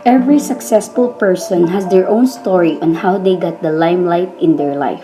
Every successful person has their own story on how they got the limelight in their life.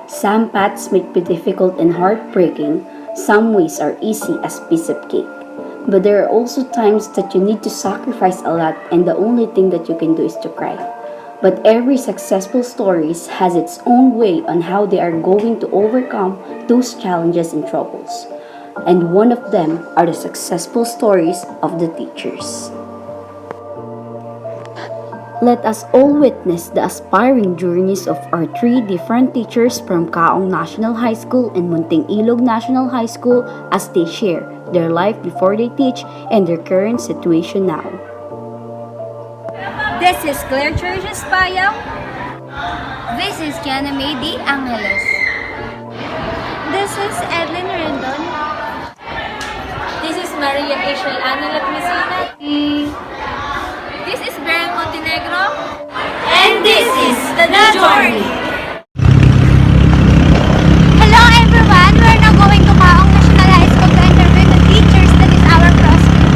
Some paths may be difficult and heartbreaking, some ways are easy as piece of cake. But there are also times that you need to sacrifice a lot and the only thing that you can do is to cry. But every successful story has its own way on how they are going to overcome those challenges and troubles. And one of them are the successful stories of the teachers. Let us all witness the aspiring journeys of our three different teachers from Kaong National High School and Munting Ilog National High School as they share their life before they teach and their current situation now. This is Claire Churches Payao. This is Kiana Maydi Angeles. This is Edlin Rendon. This is Maria Rachel Anelat Messina. This is Beren Montenegro. And this is The Journey. Hello everyone! We are now going to Kaong National High School to interview the teachers. That is our prospect.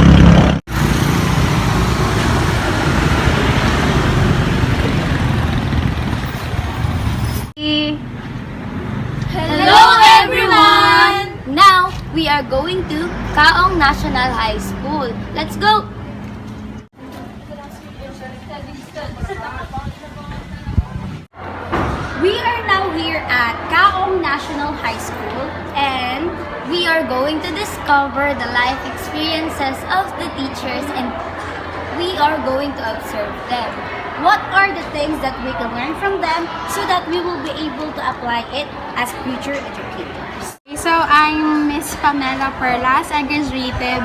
Hello everyone! Now, we are going to Kaong National High School. Let's go! We are now here at Kaong National High School and we are going to discover the life experiences of the teachers and we are going to observe them. What are the things that we can learn from them so that we will be able to apply it as future educators? So I'm Miss Pamela Perlas. I graduated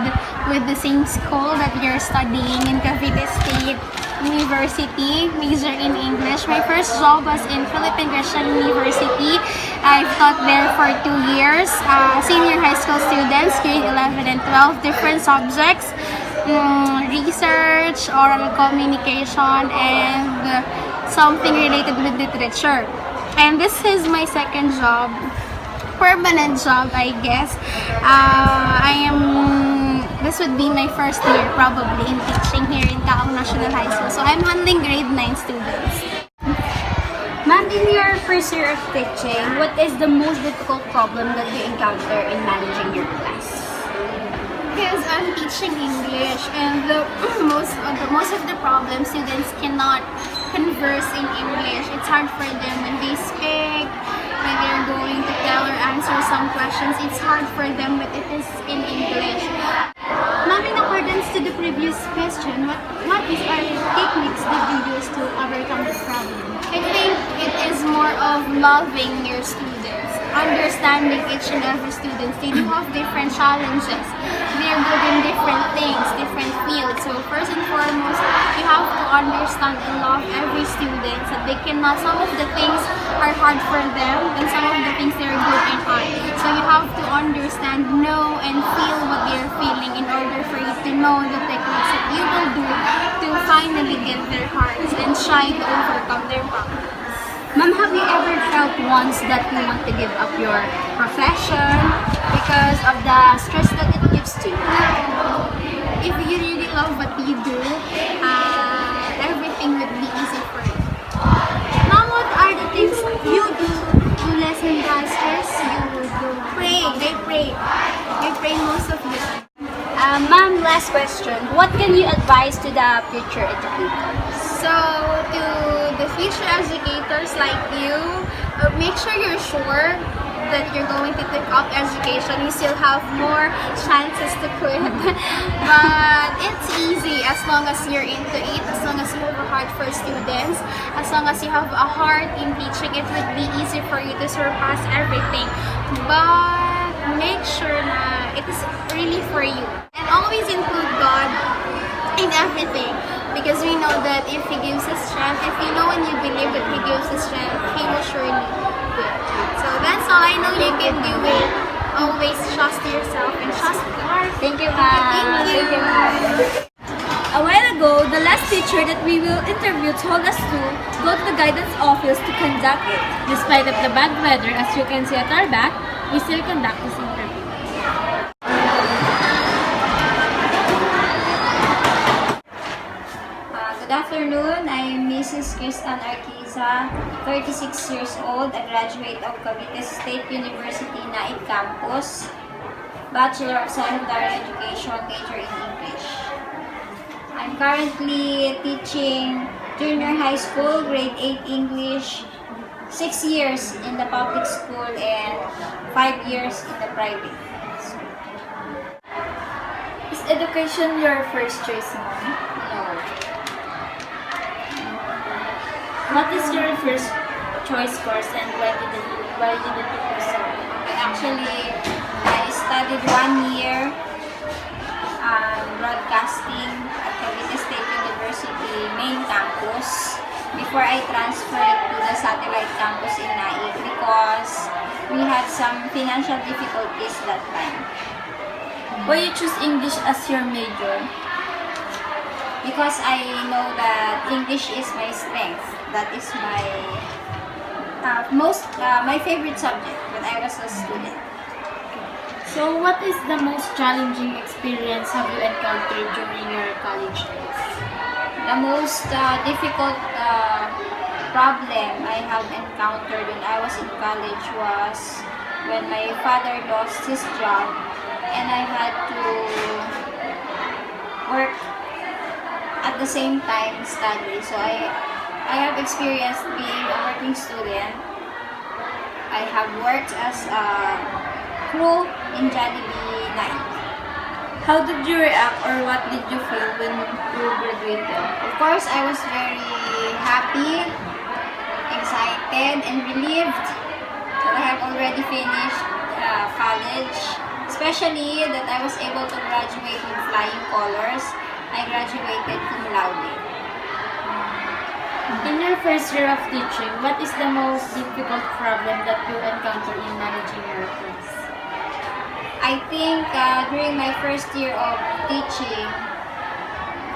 with the same school that you're studying in Cavite State University, major in English. My first job was in Philippine Christian University. I've taught there for 2 years. Senior high school students, grade 11 and 12, different subjects. Research, oral communication, and something related with literature. And this is my second job, permanent job, I guess. This would be my first year probably in teaching here in Kaong National High School. So I'm handling grade 9 students. Ma'am, in your first year of teaching, what is the most difficult problem that you encounter in managing your class? Because I'm teaching English and most of the problems students cannot converse in English. It's hard for them when they speak, when they're going to tell or answer some questions. It's hard for them when it is in English. Ma'am, in accordance to the previous question, what is our techniques that you use to overcome this problem? I think it is more of loving your students, understanding each and every student. They do have different challenges. They are good in different things, different fields. So first and foremost, you have to understand and love every student. So they cannot, some of the things are hard for them and some of the things they're good in on. So you have to understand, know, and feel what they're feeling in order for you to know the techniques that you will do to finally get their hearts and try to overcome their problems. Ma'am, have you ever felt once that you want to give up your profession because of the stress that it gives to you? If you really love what you do, everything would be easy for you. Mom, what are the things you do to lessen the stress? You do pray. They pray. They pray most of the time. Ma'am, last question. What can you advise to the future educators? So, to the future educators like you, make sure you're sure that you're going to take up education. You still have more chances to quit. But it's easy as long as you're into it, as long as you have a heart for students, as long as you have a heart in teaching, it would be easy for you to surpass everything. But make sure that it is really for you. And always include God in everything. Because we know that if He gives us strength, if you know and you believe that He gives us strength, He will surely do it. So that's all. I know you can do it. Always trust yourself and trust God. Thank you, ma'am. Thank you. A while ago, the last teacher that we will interview told us to go to the guidance office to conduct it. Despite of the bad weather, as you can see at our back, we still conduct this interview. afternoon. I'm Mrs. Kristan Arquiza, 36 years old, a graduate of Cavite State University Naik Campus, Bachelor of Secondary Education, major in English. I'm currently teaching junior high school, grade 8 English, 6 years in the public school and 5 years in the private. Is education your first choice, mom? No. What is your first choice course and why did it pursue? Actually, I studied 1 year broadcasting at Cavite State University main campus before I transferred to the satellite campus in Naik because we had some financial difficulties that time. Why you choose English as your major? Because I know that English is my strength. That is my my favorite subject when I was a student. So, what is the most challenging experience have you encountered during your college days? The most difficult problem I have encountered when I was in college was when my father lost his job and I had to work at the same time study. So I have experienced being a working student. I have worked as a crew in Jollibee Night. How did you react or what did you feel when you graduated? Of course, I was very happy, excited, and relieved that I have already finished college. Especially that I was able to graduate with flying colors. I graduated cum laude. In your first year of teaching, what is the most difficult problem that you encounter in managing your class? I think during my first year of teaching,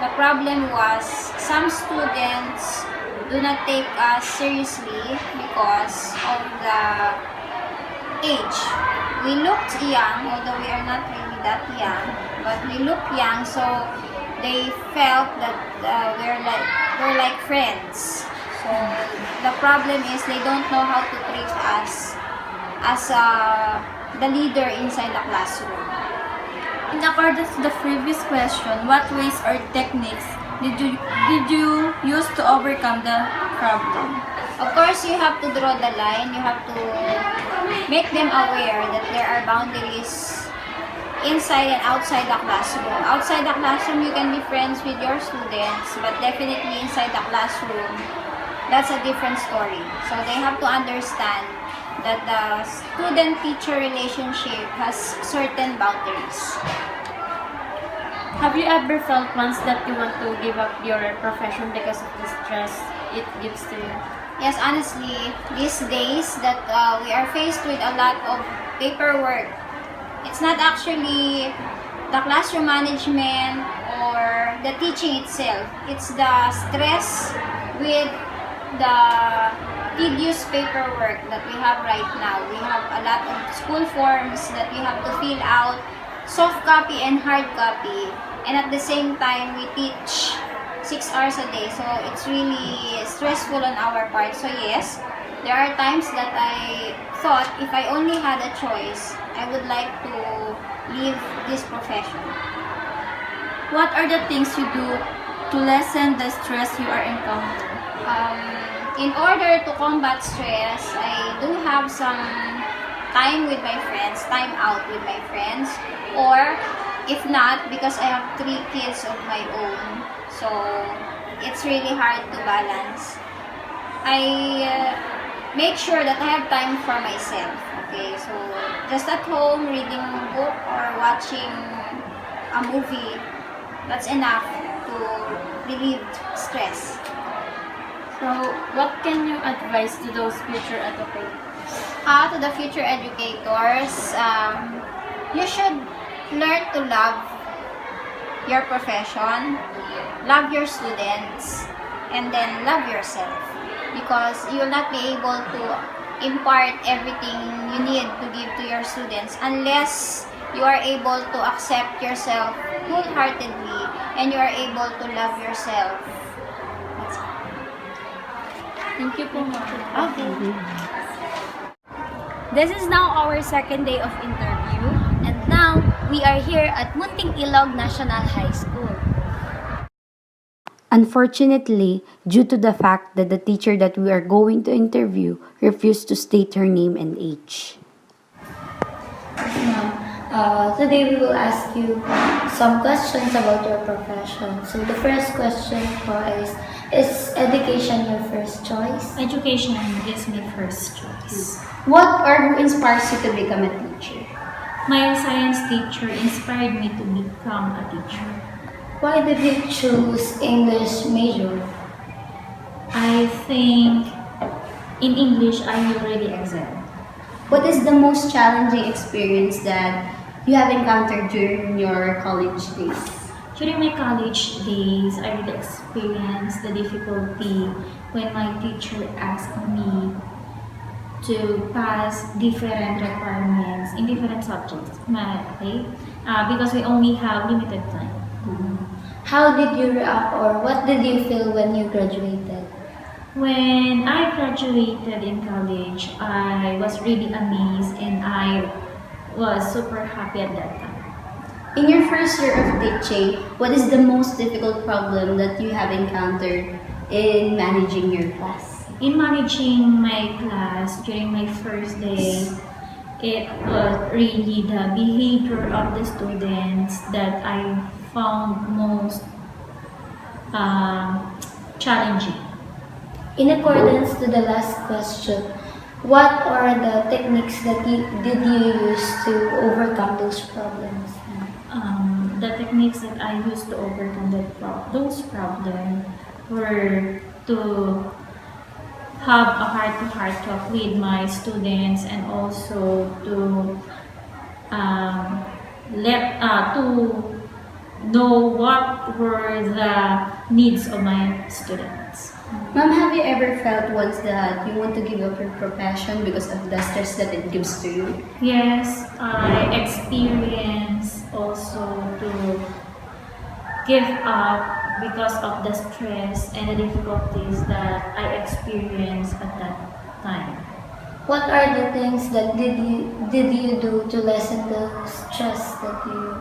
the problem was some students do not take us seriously because of the age. We looked young, although we are not really that young, but we look young, so they felt that we're like friends. So the problem is they don't know how to treat us as the leader inside the classroom. In accordance to the previous question, what ways or techniques did you use to overcome the problem? Of course, you have to draw the line. You have to make them aware that there are boundaries inside and outside the classroom. Outside the classroom, you can be friends with your students, but definitely inside the classroom, that's a different story. So they have to understand that the student-teacher relationship has certain boundaries. Have you ever felt once that you want to give up your profession because of the stress it gives to you? Yes, honestly, these days that we are faced with a lot of paperwork, it's not actually the classroom management or the teaching itself. It's the stress with the tedious paperwork that we have right now. We have a lot of school forms that we have to fill out, soft copy and hard copy. And at the same time, we teach 6 hours a day. So it's really stressful on our part. So yes, there are times that I thought if I only had a choice, I would like to leave this profession. What are the things you do to lessen the stress you are encountering? In order to combat stress, I do have some time with my friends, time out with my friends, or if not, because I have 3 kids of my own, so it's really hard to balance. I make sure that I have time for myself, okay? So just at home, reading a book or watching a movie, that's enough to relieve stress. So, what can you advise to those future educators? To the future educators, you should learn to love your profession, love your students, and then love yourself. Because you will not be able to impart everything you need to give to your students unless you are able to accept yourself wholeheartedly and you are able to love yourself Thank you po, ma'am. Okay. This is now our second day of interview, and now we are here at Munting Ilog National High School. Unfortunately, due to the fact that the teacher that we are going to interview refused to state her name and age. Today we will ask you some questions about your profession. So the first question for is education your first choice? Education is my first choice. What or who inspires you to become a teacher? My science teacher inspired me to become a teacher. Why did you choose English major? I think in English I will really excel. What is the most challenging experience that you have encountered during your college days? During my college days, I really experienced the difficulty when my teacher asked me to pass different requirements in different subjects, okay? Because we only have limited time. How did you react or what did you feel when you graduated? When I graduated in college, I was really amazed and I was super happy at that time. In your first year of teaching, what is the most difficult problem that you have encountered in managing your class? In managing my class during my first day, it was really the behavior of the students that I found most challenging. In accordance to the last question, what are the techniques that did you use to overcome those problems? The techniques that I used to overcome those problems were to have a heart-to-heart talk with my students and also to to know what were the needs of my students. Ma'am, have you ever felt once that you want to give up your profession because of the stress that it gives to you? Yes, I experienced also to give up because of the stress and the difficulties that I experienced at that time. What are the things that did you do to lessen the stress that you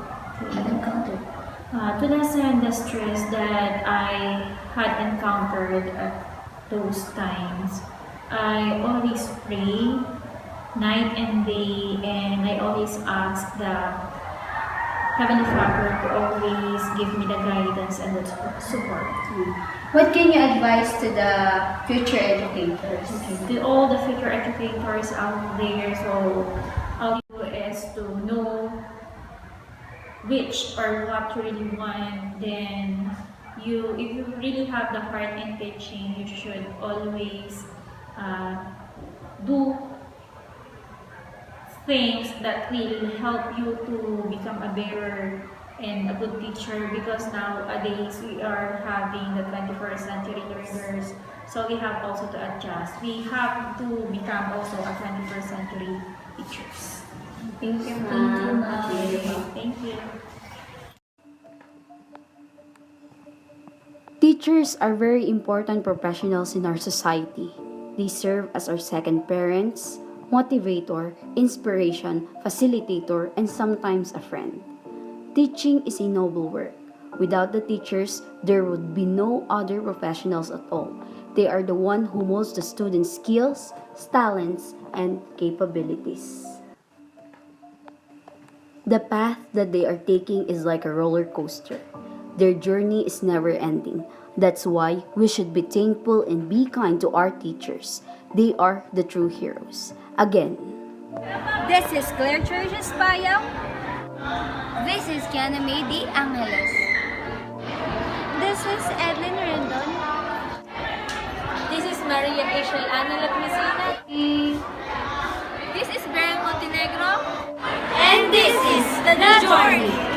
have encountered? To lessen the stress that I had encountered at those times, I always pray night and day, and I always ask the Heavenly Father to always give me the guidance and the support. What can you advise to the future educators? To all the future educators out there, so all you do is to know which or what you really want, then if you really have the heart in teaching, you should always do things that will help you to become a better and a good teacher, because nowadays we are having the 21st century learners, so we have also to adjust. We have to become also a 21st century teachers. Thank you, Thank you, ma'am. ma'am. Okay. Thank you. Teachers are very important professionals in our society. They serve as our second parents, motivator, inspiration, facilitator, and sometimes a friend. Teaching is a noble work. Without the teachers, there would be no other professionals at all. They are the one who molds the students' skills, talents, and capabilities. The path that they are taking is like a roller coaster. Their journey is never ending. That's why we should be thankful and be kind to our teachers. They are the true heroes. Again, This is Claire Churches Payam. This is Kiana May Angeles. This is Edlin Rendon. This is Maria Rachel Ana Laplicina. This is Brian Montenegro. And this is The Journey.